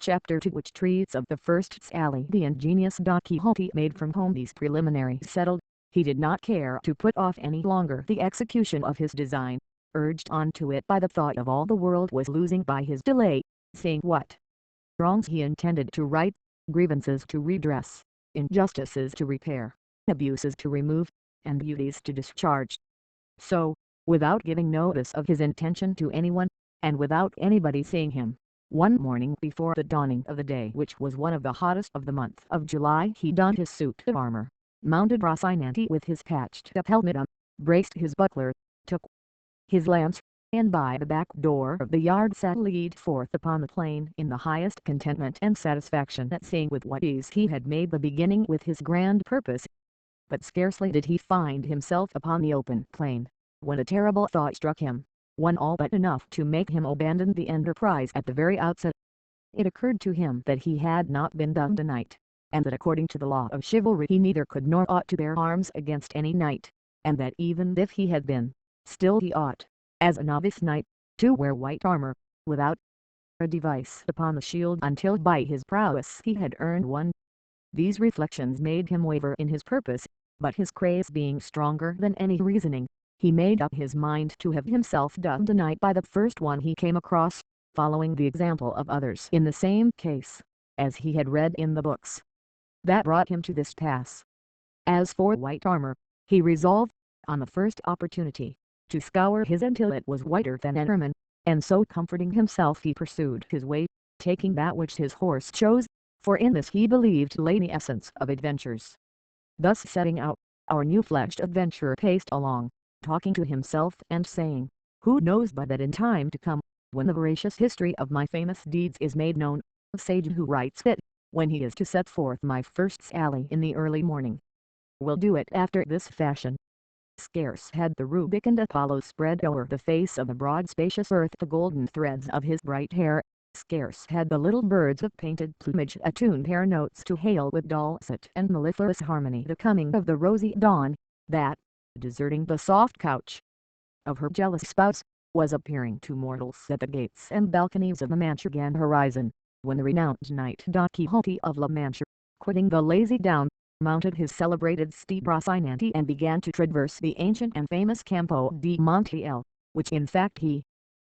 Chapter 2, which treats of the first sally the ingenious Don Quixote made from home. These preliminaries settled, he did not care to put off any longer the execution of his design, urged on to it by the thought of all the world was losing by his delay, seeing what wrongs he intended to right, grievances to redress, injustices to repair, abuses to remove, and duties to discharge. So, without giving notice of his intention to anyone, and without anybody seeing him, one morning before the dawning of the day, which was one of the hottest of the month of July, he donned his suit of armor, mounted Rocinante with his patched-up helmet on, braced his buckler, took his lance, and by the back door of the yard sallied forth upon the plain in the highest contentment and satisfaction at seeing with what ease he had made the beginning with his grand purpose. But scarcely did he find himself upon the open plain, when a terrible thought struck him, one all but enough to make him abandon the enterprise at the very outset. It occurred to him that he had not been dubbed a knight, and that according to the law of chivalry he neither could nor ought to bear arms against any knight, and that even if he had been, still he ought, as a novice knight, to wear white armor, without a device upon the shield until by his prowess he had earned one. These reflections made him waver in his purpose, but his craze being stronger than any reasoning, he made up his mind to have himself dubbed a knight by the first one he came across, following the example of others in the same case, as he had read in the books. That brought him to this pass. As for white armor, he resolved, on the first opportunity, to scour his until it was whiter than ermine, and so comforting himself he pursued his way, taking that which his horse chose, for in this he believed lay the essence of adventures. Thus setting out, our new-fledged adventurer paced along, talking to himself and saying, "Who knows but that in time to come, when the veracious history of my famous deeds is made known, a sage who writes it, when he is to set forth my first sally in the early morning, will do it after this fashion." Scarce had the rubicund Apollo spread o'er the face of the broad spacious earth the golden threads of his bright hair, scarce had the little birds of painted plumage attuned their notes to hail with dulcet and mellifluous harmony the coming of the rosy dawn, that, deserting the soft couch of her jealous spouse, was appearing to mortals at the gates and balconies of the Manchurian horizon, when the renowned knight Don Quixote of La Mancha, quitting the lazy down, mounted his celebrated steed Rocinante and began to traverse the ancient and famous Campo de Montiel, which in fact he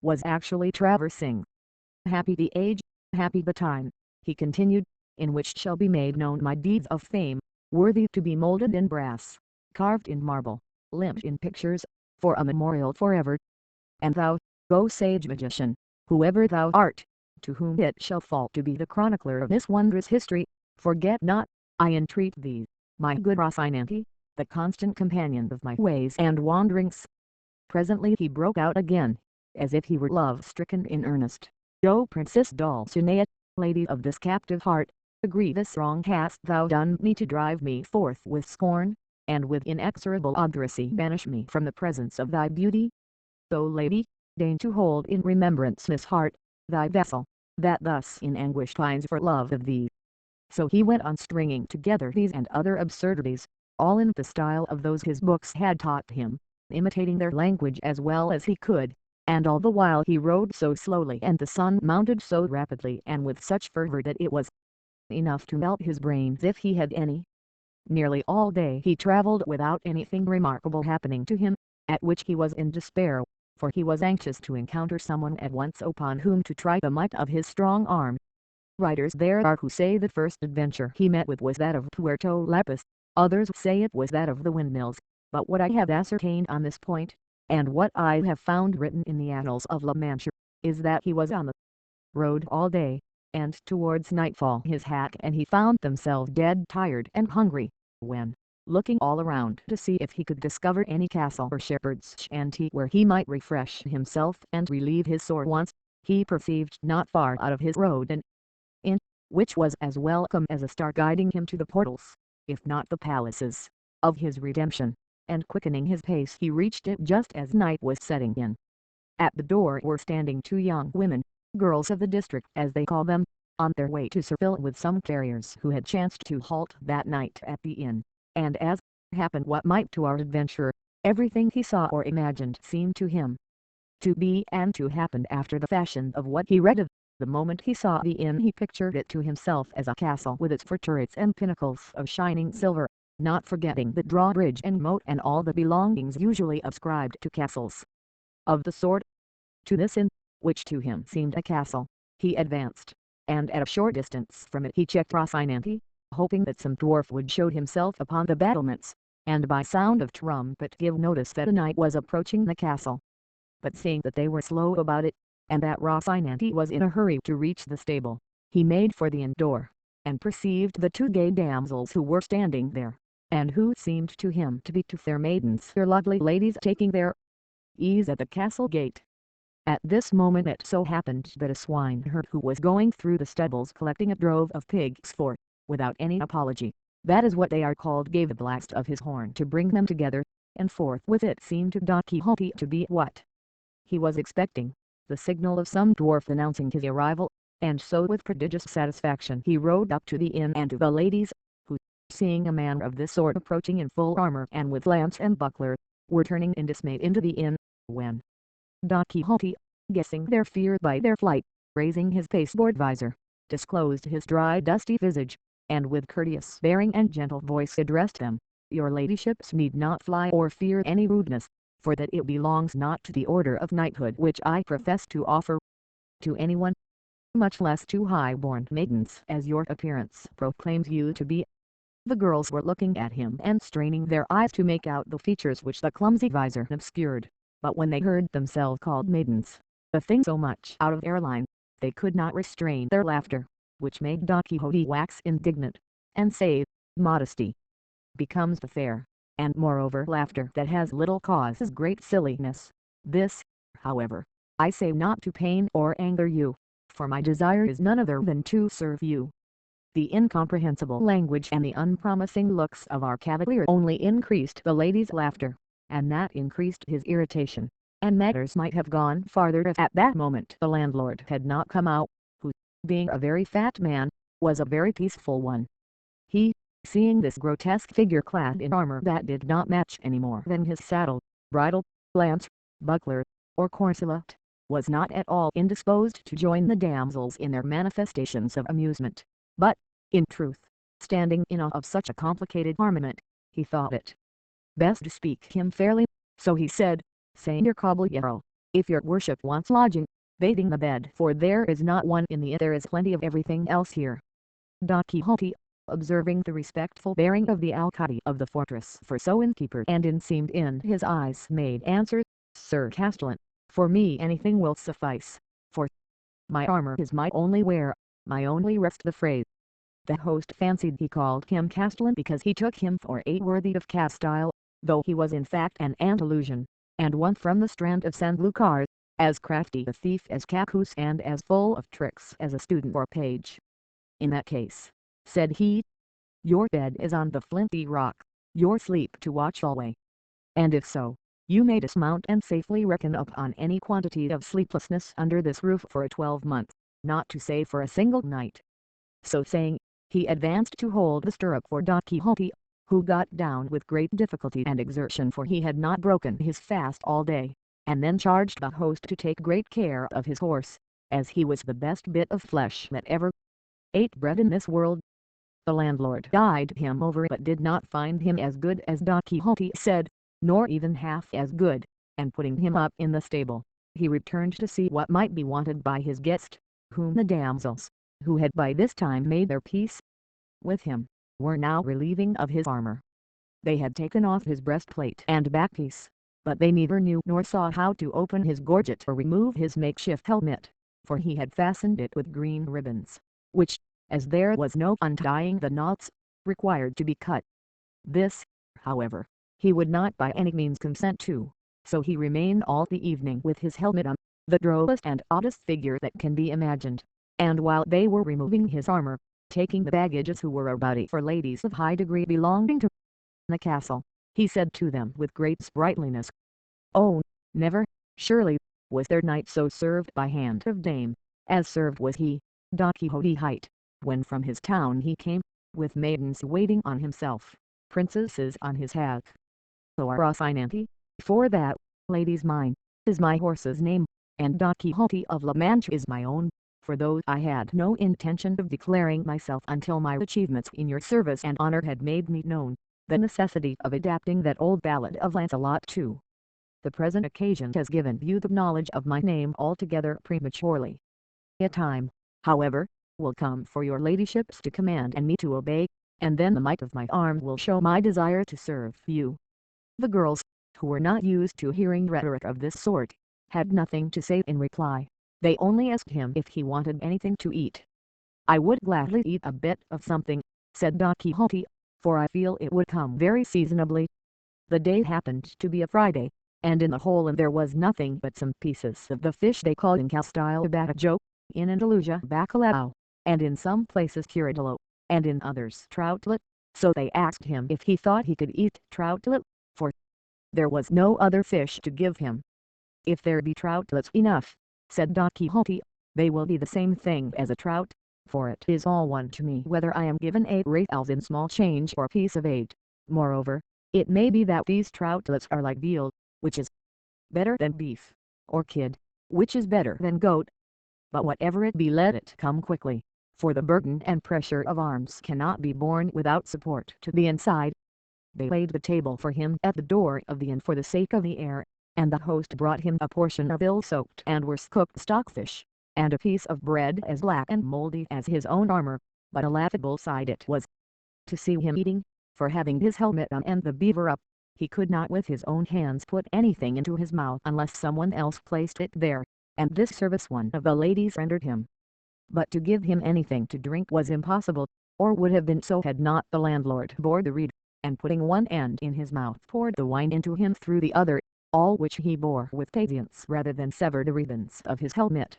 was actually traversing. "Happy the age, happy the time," he continued, "in which shall be made known my deeds of fame, worthy to be molded in brass, carved in marble, limned in pictures, for a memorial forever. And thou, O sage magician, whoever thou art, to whom it shall fall to be the chronicler of this wondrous history, forget not, I entreat thee, my good Rocinante, the constant companion of my ways and wanderings." Presently he broke out again, as if he were love-stricken in earnest. "O Princess Dulcinea, lady of this captive heart, a grievous wrong hast thou done me to drive me forth with scorn, and with inexorable obduracy banish me from the presence of thy beauty. O lady, deign to hold in remembrance this heart, thy vessel, that thus in anguish pines for love of thee." So he went on stringing together these and other absurdities, all in the style of those his books had taught him, imitating their language as well as he could, and all the while he rode so slowly and the sun mounted so rapidly and with such fervor that it was enough to melt his brains if he had any. Nearly all day he travelled without anything remarkable happening to him, at which he was in despair, for he was anxious to encounter someone at once upon whom to try the might of his strong arm. Writers there are who say the first adventure he met with was that of Puerto Lapis, others say it was that of the windmills, but what I have ascertained on this point, and what I have found written in the annals of La Mancha, is that he was on the road all day, and towards nightfall his hack and he found themselves dead tired and hungry, when, looking all around to see if he could discover any castle or shepherd's shanty where he might refresh himself and relieve his sore wants, he perceived not far out of his road an inn, which was as welcome as a star guiding him to the portals, if not the palaces, of his redemption, and quickening his pace he reached it just as night was setting in. At the door were standing two young women, girls of the district as they call them, on their way to Seville with some carriers who had chanced to halt that night at the inn, and as happened what might to our adventurer, everything he saw or imagined seemed to him to be and to happen after the fashion of what he read of The moment he saw the inn he pictured it to himself as a castle with its 4 turrets and pinnacles of shining silver, not forgetting the drawbridge and moat and all the belongings usually ascribed to castles of the sort. To this inn, which to him seemed a castle, he advanced, and at a short distance from it he checked Rocinante, hoping that some dwarf would show himself upon the battlements, and by sound of trumpet give notice that a knight was approaching the castle. But seeing that they were slow about it, and that Rocinante was in a hurry to reach the stable, he made for the inn door, and perceived the 2 gay damsels who were standing there, and who seemed to him to be 2 fair maidens, their lovely ladies taking their ease at the castle gate. At this moment it so happened that a swineherd who was going through the stables collecting a drove of pigs for, without any apology, that is what they are called, gave a blast of his horn to bring them together, and forthwith it seemed to Don Quixote to be what he was expecting, the signal of some dwarf announcing his arrival, and so with prodigious satisfaction he rode up to the inn and to the ladies, who, seeing a man of this sort approaching in full armor and with lance and buckler, were turning in dismay into the inn, when Don Quixote, guessing their fear by their flight, raising his pasteboard visor, disclosed his dry dusty visage, and with courteous bearing and gentle voice addressed them, "Your ladyships need not fly or fear any rudeness, for that it belongs not to the order of knighthood which I profess to offer to anyone, much less to high-born maidens as your appearance proclaims you to be." The girls were looking at him and straining their eyes to make out the features which the clumsy visor obscured, but when they heard themselves called maidens, a thing so much out of their line, they could not restrain their laughter, which made Don Quixote wax indignant, and say, "Modesty becomes the fair, and moreover laughter that has little cause is great silliness." This, however, I say not to pain or anger you, for my desire is none other than to serve you. The incomprehensible language and the unpromising looks of our cavalier only increased the lady's laughter, and that increased his irritation, and matters might have gone farther if at that moment the landlord had not come out, who, being a very fat man, was a very peaceful one. He, seeing this grotesque figure clad in armor that did not match any more than his saddle, bridle, lance, buckler, or corselet, was not at all indisposed to join the damsels in their manifestations of amusement, but, in truth, standing in awe of such a complicated armament, he thought it best to speak him fairly, so he said, "Señor Caballero, if your worship wants lodging, bathing the bed, for there is not one in the inn, there is plenty of everything else here." Don Quixote, observing the respectful bearing of the alcalde of the fortress for so innkeeper and inn seemed in his eyes, made answer, "Sir Castellan, for me anything will suffice, for my armor is my only wear, my only rest." The phrase. The host fancied he called him Castellan because he took him for a worthy of Castile, though he was in fact an Andalusian, and one from the strand of Sanlúcar, as crafty a thief as Cacus and as full of tricks as a student or page. "In that case," said he, "your bed is on the flinty rock, your sleep to watch alway. And if so, you may dismount and safely reckon upon any quantity of sleeplessness under this roof for a 12-month, not to say for a single night." So saying, he advanced to hold the stirrup for Don Quixote, who got down with great difficulty and exertion, for he had not broken his fast all day, and then charged the host to take great care of his horse, as he was the best bit of flesh that ever ate bread in this world. The landlord eyed him over but did not find him as good as Don Quixote said, nor even half as good, and putting him up in the stable, he returned to see what might be wanted by his guest, whom the damsels, who had by this time made their peace with him, were now relieving of his armor. They had taken off his breastplate and backpiece, but they neither knew nor saw how to open his gorget or remove his makeshift helmet, for he had fastened it with green ribbons, which, as there was no untying the knots, required to be cut. This, however, he would not by any means consent to, so he remained all the evening with his helmet on, the drollest and oddest figure that can be imagined, and while they were removing his armor, taking the baggages who were about it for ladies of high degree belonging to the castle, he said to them with great sprightliness, "Oh, never, surely, was there knight so served by hand of dame, as served was he, Don Quixote hight, when from his town he came, with maidens waiting on himself, princesses on his hat. So are Rocinante, for that, lady's mine, is my horse's name, and Don Quixote of La Mancha is my own, for though I had no intention of declaring myself until my achievements in your service and honor had made me known, the necessity of adapting that old ballad of Lancelot to the present occasion has given you the knowledge of my name altogether prematurely. A time, however, will come for your ladyships to command and me to obey, and then the might of my arm will show my desire to serve you." The girls, who were not used to hearing rhetoric of this sort, had nothing to say in reply. They only asked him if he wanted anything to eat. "I would gladly eat a bit of something," said Don Quixote, "for I feel it would come very seasonably." The day happened to be a Friday, and in the hole there was nothing but some pieces of the fish they called in Castile bacalao, in Andalusia bacalao, and in some places curadillo, and in others troutlet, so they asked him if he thought he could eat troutlet, for there was no other fish to give him. "If there be troutlets enough," said Don Quixote, "they will be the same thing as a trout, for it is all one to me whether I am given 8 reals in small change or a piece of 8. Moreover, it may be that these troutlets are like veal, which is better than beef, or kid, which is better than goat. But whatever it be, let it come quickly, for the burden and pressure of arms cannot be borne without support to the inside." They laid the table for him at the door of the inn for the sake of the air, and the host brought him a portion of ill-soaked and worse-cooked stockfish, and a piece of bread as black and mouldy as his own armor, but a laughable sight it was to see him eating, for having his helmet on and the beaver up, he could not with his own hands put anything into his mouth unless someone else placed it there, and this service one of the ladies rendered him. But to give him anything to drink was impossible, or would have been so had not the landlord bored the reed, and putting one end in his mouth poured the wine into him through the other, all which he bore with patience rather than sever the ribbons of his helmet.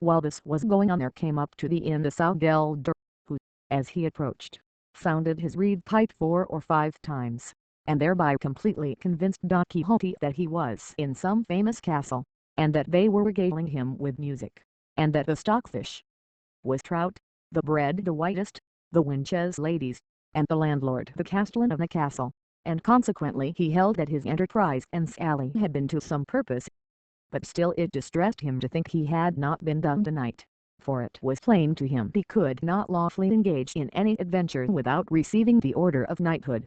While this was going on there came up to the inn the Salgador, who, as he approached, sounded his reed pipe 4 or 5 times, and thereby completely convinced Don Quixote that he was in some famous castle, and that they were regaling him with music, and that the stockfish was trout, the bread the whitest, the wenches ladies, and the landlord the castellan of the castle, and consequently he held that his enterprise and sally had been to some purpose. But still it distressed him to think he had not been done tonight, for it was plain to him he could not lawfully engage in any adventure without receiving the order of knighthood.